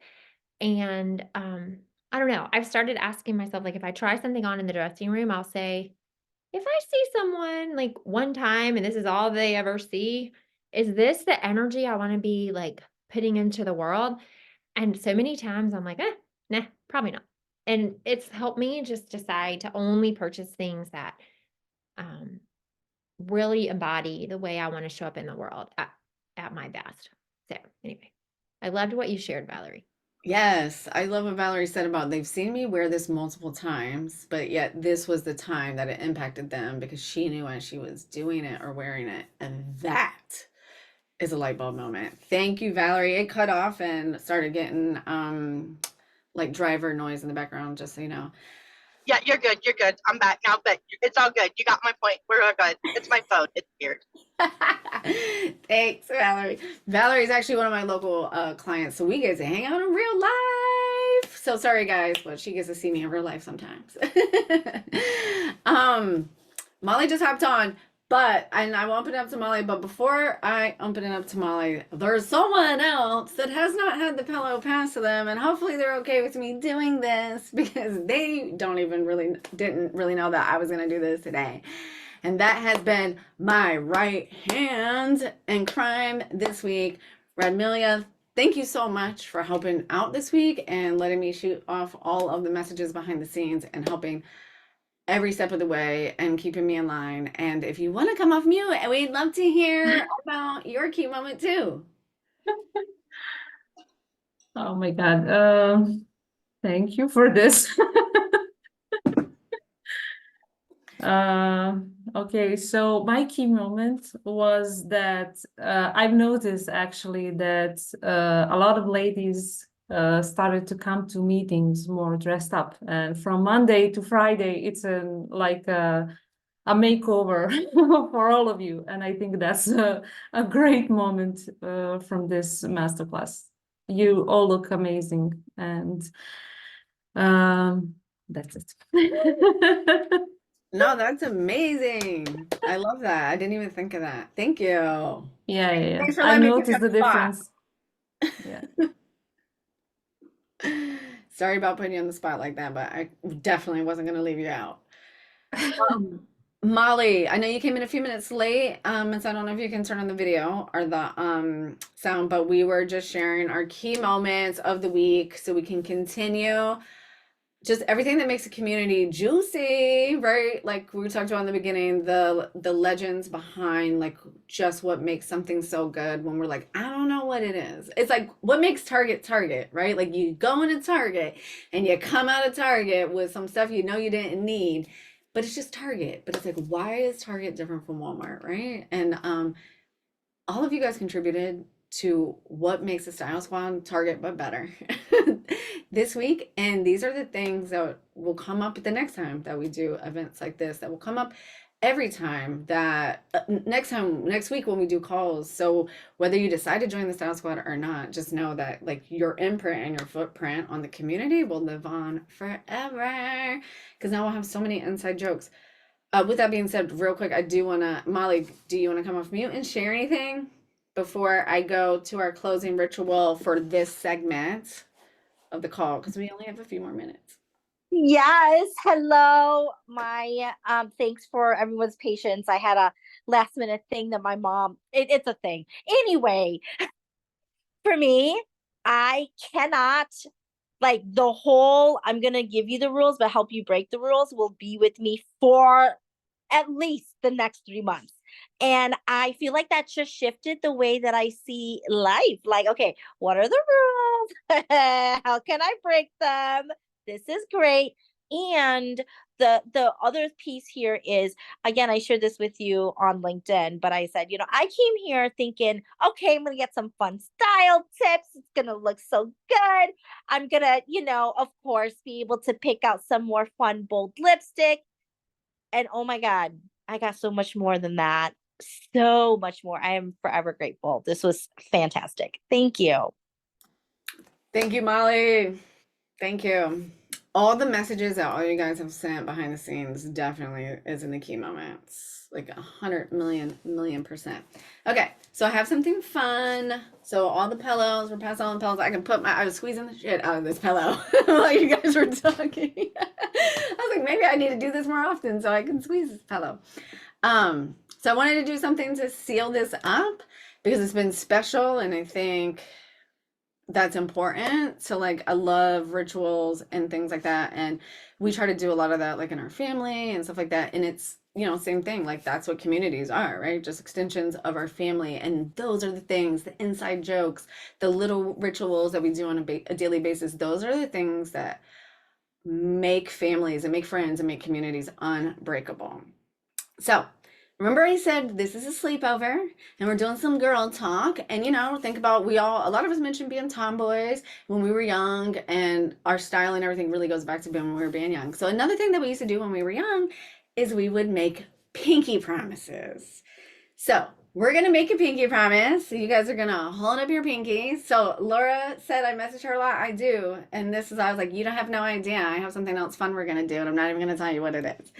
And I don't know, I've started asking myself, like, if I try something on in the dressing room, I'll say, if I see someone like one time and this is all they ever see, is this the energy I want to be like putting into the world? And so many times I'm like, nah, probably not. And it's helped me just decide to only purchase things that really embody the way I want to show up in the world at my best. So anyway, I loved what you shared, Valerie. Yes, I love what Valerie said about they've seen me wear this multiple times, but yet this was the time that it impacted them because she knew when she was doing it or wearing it. And that is a light bulb moment. Thank you, Valerie. It cut off and started getting like driver noise in the background, just so you know. Yeah, you're good. You're good. I'm back now, but it's all good. You got my point. We're all good. It's my phone. It's weird. Thanks, Valerie. Valerie's actually one of my local clients, so we get to hang out in real life. So sorry, guys, but she gets to see me in real life sometimes. Molly just hopped on, and I will open it up to Molly. But before I open it up to Molly, there's someone else that has not had the pillow passed to them, and hopefully they're okay with me doing this because they didn't really know that I was gonna do this today. And that has been my right hand in crime this week. Radmilia, thank you so much for helping out this week and letting me shoot off all of the messages behind the scenes and helping every step of the way and keeping me in line. And if you want to come off mute, we'd love to hear about your key moment too. Oh my God. Thank you for this. Okay, so my key moment was that I've noticed actually that a lot of ladies started to come to meetings more dressed up, and from Monday to Friday it's like a makeover for all of you, and I think that's a great moment from this masterclass. You all look amazing, and that's it. No, that's amazing. I love that. I didn't even think of that. Thank you. Yeah. Thanks for I letting me pick noticed up the the spot. difference. Yeah. Sorry about putting you on the spot like that, but I definitely wasn't going to leave you out. Molly, I know you came in a few minutes late, and so I don't know if you can turn on the video or the sound, but we were just sharing our key moments of the week so we can continue just everything that makes a community juicy, right? Like we talked about in the beginning, the legends behind like just what makes something so good when we're like, I don't know what it is. It's like what makes Target, right? Like you go into Target and you come out of Target with some stuff you know you didn't need, but it's just Target. But it's like, why is Target different from Walmart, right? And all of you guys contributed to what makes the Style Squad Target but better this week. And these are the things that will come up the next time that we do events like this, that will come up every time that next week when we do calls. So whether you decide to join the Style Squad or not, just know that like your imprint and your footprint on the community will live on forever, because now we'll have so many inside jokes. With that being said, real quick, I do want to, Molly, do you want to come off mute and share anything before I go to our closing ritual for this segment of the call? Because we only have a few more minutes. Yes. Hello. My thanks for everyone's patience. I had a last minute thing that my mom, it's a thing. Anyway, for me, I cannot Like the whole, I'm gonna give you the rules, but help you break the rules will be with me for at least the next 3 months. And I feel like that just shifted the way that I see life. Like, okay, what are the rules? How can I break them? This is great. And the other piece here is, again, I shared this with you on LinkedIn, but I said, I came here thinking, okay, I'm gonna get some fun style tips. It's gonna look so good. I'm gonna, of course, be able to pick out some more fun, bold lipstick. And oh my God, I got so much more than that. So much more. I am forever grateful. This was fantastic. Thank you. Thank you, Molly. Thank you. All the messages that all you guys have sent behind the scenes definitely is in the key moments. Like 100 million%. Okay, so I have something fun. So all the pillows, we're past all the pillows. I was squeezing the shit out of this pillow while you guys were talking. I was like, maybe I need to do this more often so I can squeeze this pillow. So I wanted to do something to seal this up because it's been special, and I think that's important. So like I love rituals and things like that, and we try to do a lot of that like in our family and stuff like that, and it's same thing, like that's what communities are, right? Just extensions of our family. And those are the things, the inside jokes, the little rituals that we do on a daily basis, those are the things that make families and make friends and make communities unbreakable. So remember I said this is a sleepover and we're doing some girl talk, and think about, a lot of us mentioned being tomboys when we were young, and our style and everything really goes back to when we were being young. So another thing that we used to do when we were young is we would make pinky promises. So we're gonna make a pinky promise. So you guys are gonna hold up your pinkies. So Laura said I message her a lot. I do. And I was like, you don't have no idea. I have something else fun we're gonna do, and I'm not even gonna tell you what it is.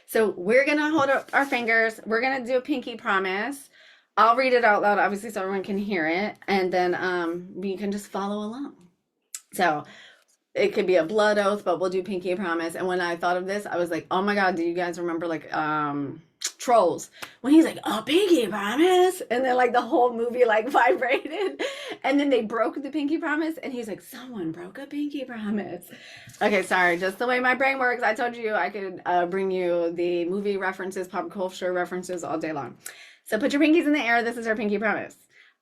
So we're gonna hold up our fingers. We're gonna do a pinky promise. I'll read it out loud, obviously, so everyone can hear it, and then you can just follow along. So it could be a blood oath, but we'll do pinky promise. And when I thought of this, I was like, oh my God, do you guys remember like Trolls, when he's like, oh, pinky promise, and then like the whole movie like vibrated, and then they broke the pinky promise, and he's like, someone broke a pinky promise. Okay, sorry, just the way my brain works. I told you I could bring you the movie references, pop culture references all day long. So put your pinkies in the air. This is our pinky promise.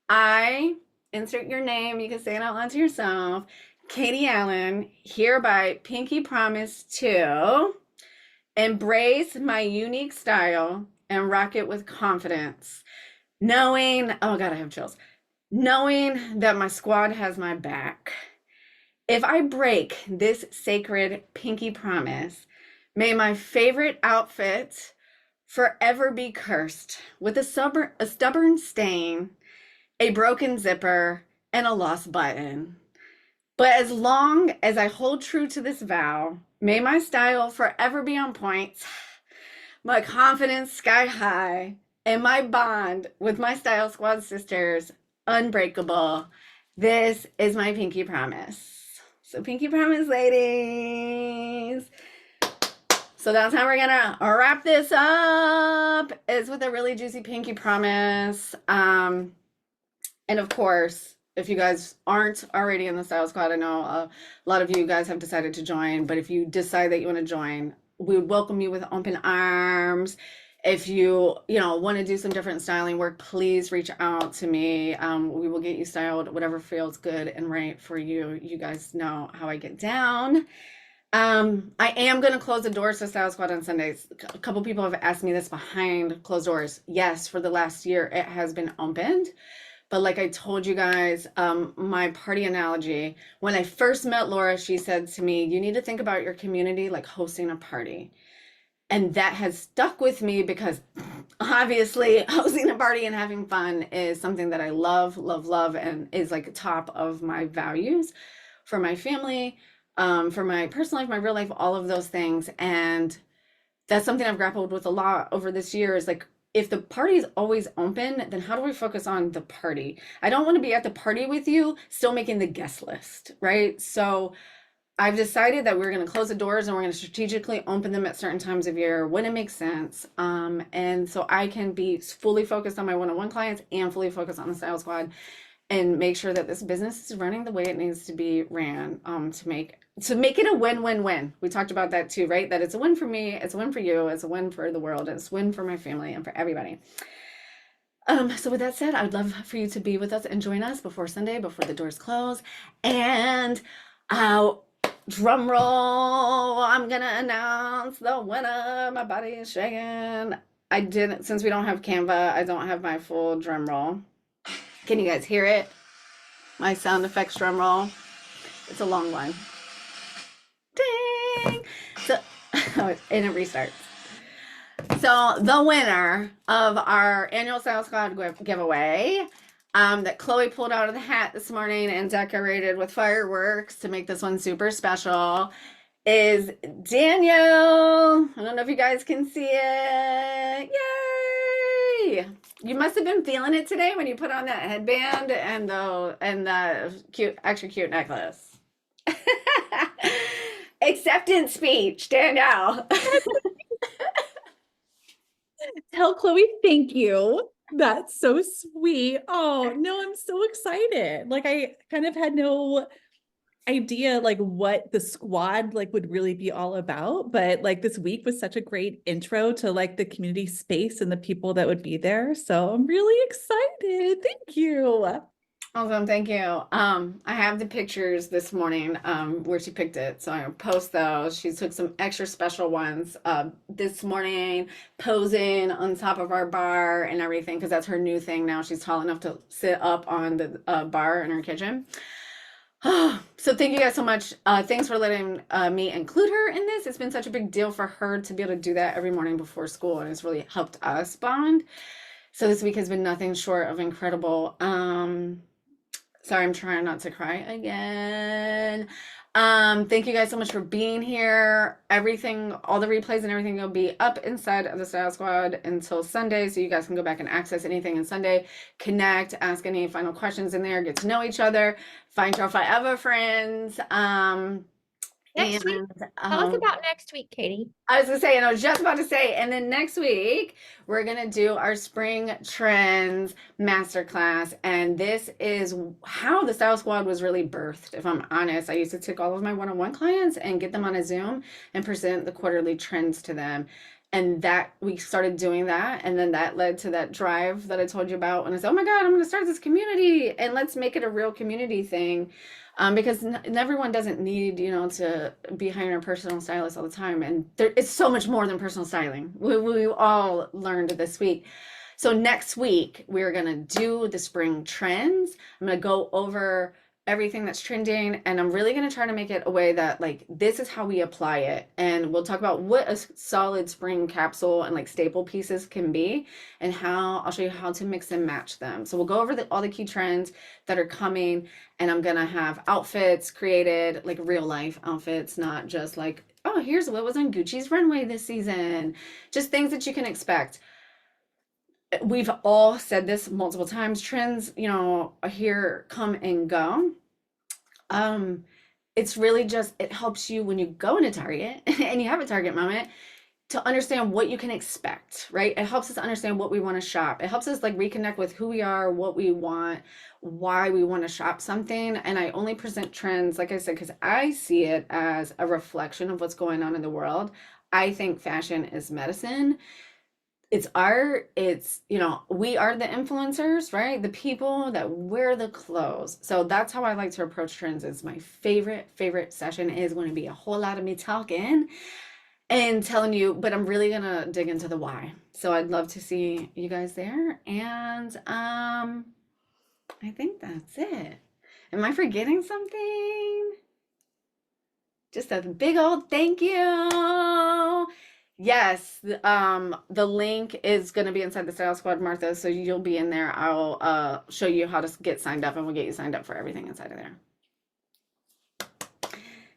I insert your name. You can say it out loud to yourself. Katie Allen hereby pinky promise to embrace my unique style and rock it with confidence, knowing, oh God, I have chills, knowing that my squad has my back. If I break this sacred pinky promise, may my favorite outfit forever be cursed with a stubborn stain, a broken zipper, and a lost button. But as long as I hold true to this vow, may my style forever be on point, my confidence sky high, and my bond with my Style Squad sisters unbreakable. This is my pinky promise. So pinky promise, ladies. So that's how we're gonna wrap this up, is with a really juicy pinky promise. And of course, if you guys aren't already in the Style Squad, I know a lot of you guys have decided to join, but if you decide that you want to join, we would welcome you with open arms. If you want to do some different styling work, please reach out to me. We will get you styled, whatever feels good and right for you. You guys know how I get down. I am going to close the doors to Style Squad on Sundays. A couple people have asked me this behind closed doors. Yes, for the last year, it has been opened. But like I told you guys, my party analogy, when I first met Laura, she said to me, you need to think about your community like hosting a party. And that has stuck with me because obviously hosting a party and having fun is something that I love, love, love, and is like top of my values for my family, for my personal life, my real life, all of those things. And that's something I've grappled with a lot over this year, is like, if the party is always open, then how do we focus on the party? I don't want to be at the party with you, still making the guest list, right? So I've decided that we're going to close the doors and we're going to strategically open them at certain times of year when it makes sense. And so I can be fully focused on my one-on-one clients and fully focused on the Style Squad. and make sure that this business is running the way it needs to be ran, to make it a win-win-win. We talked about that too, right? That it's a win for me, it's a win for you, it's a win for the world, it's a win for my family and for everybody. So with that said, I would love for you to be with us and join us before Sunday, before the doors close. And drum roll, I'm gonna announce the winner. My body is shaking. I didn't, since we don't have Canva, I don't have my full drum roll. Can you guys hear it? My sound effects drum roll. It's a long one. Ding! So, and it restarts. So the winner of our annual Style Squad giveaway, that Chloe pulled out of the hat this morning and decorated with fireworks to make this one super special, is Daniel. I don't know if you guys can see it. Yay! You must have been feeling it today when you put on that headband and the cute, extra cute necklace. Acceptance speech, Danielle. Tell Chloe thank you. That's so sweet. Oh, no, I'm so excited. Like, I kind of had no idea like what the squad like would really be all about, but like this week was such a great intro to like the community space and the people that would be there. So I'm really excited. Thank you. Awesome, thank you. I have the pictures this morning where she picked it, so I'm gonna post those. She took some extra special ones this morning, posing on top of our bar and everything, because that's her new thing now. She's tall enough to sit up on the bar in her kitchen. So thank you guys so much. Thanks for letting me include her in this. It's been such a big deal for her to be able to do that every morning before school, and it's really helped us bond. So this week has been nothing short of incredible. Sorry, I'm trying not to cry again. Thank you guys so much for being here. Everything, all the replays and everything will be up inside of the Style Squad until Sunday, so you guys can go back and access anything in Sunday, connect, ask any final questions in there, get to know each other, find your forever friends. Next week. Tell us about next week, Katie. I was gonna say, and I was just about to say, and then next week we're gonna do our spring trends masterclass, and this is how the Style Squad was really birthed. If I'm honest, I used to take all of my one-on-one clients and get them on a Zoom and present the quarterly trends to them. And that we started doing that, and then that led to that drive that I told you about. And I said, oh my God, I'm gonna start this community, and let's make it a real community thing. Because everyone doesn't need, to be hiring a personal stylist all the time. And it's so much more than personal styling. We all learned this week. So next week, we're going to do the spring trends. I'm going to go over everything that's trending, and I'm really going to try to make it a way that like this is how we apply it, and we'll talk about what a solid spring capsule and like staple pieces can be, and how I'll show you how to mix and match them. So we'll go over all the key trends that are coming, and I'm gonna have outfits created, like real life outfits, not just like, oh, here's what was on Gucci's runway this season, just things that you can expect. We've all said this multiple times, trends, here come and go. It's really just, it helps you when you go into Target and you have a Target moment to understand what you can expect, right? It helps us understand what we want to shop. It helps us like reconnect with who we are, what we want, why we want to shop something. And I only present trends, like I said, because I see it as a reflection of what's going on in the world. I think fashion is medicine. It's art, it's, we are the influencers, right? The people that wear the clothes. So that's how I like to approach trends. It's my favorite session is going to be a whole lot of me talking and telling you, but I'm really gonna dig into the why. So I'd love to see you guys there. And I think that's it. Am I forgetting something? Just a big old thank you. Yes, the link is going to be inside the Style Squad, Martha, so you'll be in there. I'll show you how to get signed up, and we'll get you signed up for everything inside of there.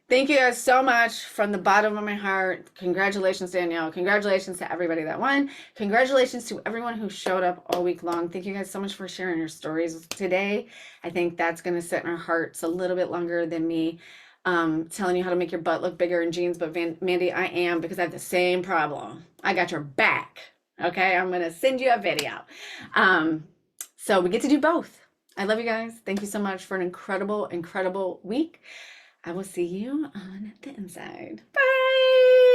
Thank you guys so much from the bottom of my heart. Congratulations, Danielle. Congratulations to everybody that won. Congratulations to everyone who showed up all week long. Thank you guys so much for sharing your stories today. I think that's going to sit in our hearts a little bit longer than me telling you how to make your butt look bigger in jeans, but Mandy, I am, because I have the same problem. I got your back. Okay, I'm gonna send you a video. So we get to do both. I love you guys. Thank you so much for an incredible, incredible week. I will see you on the inside. Bye.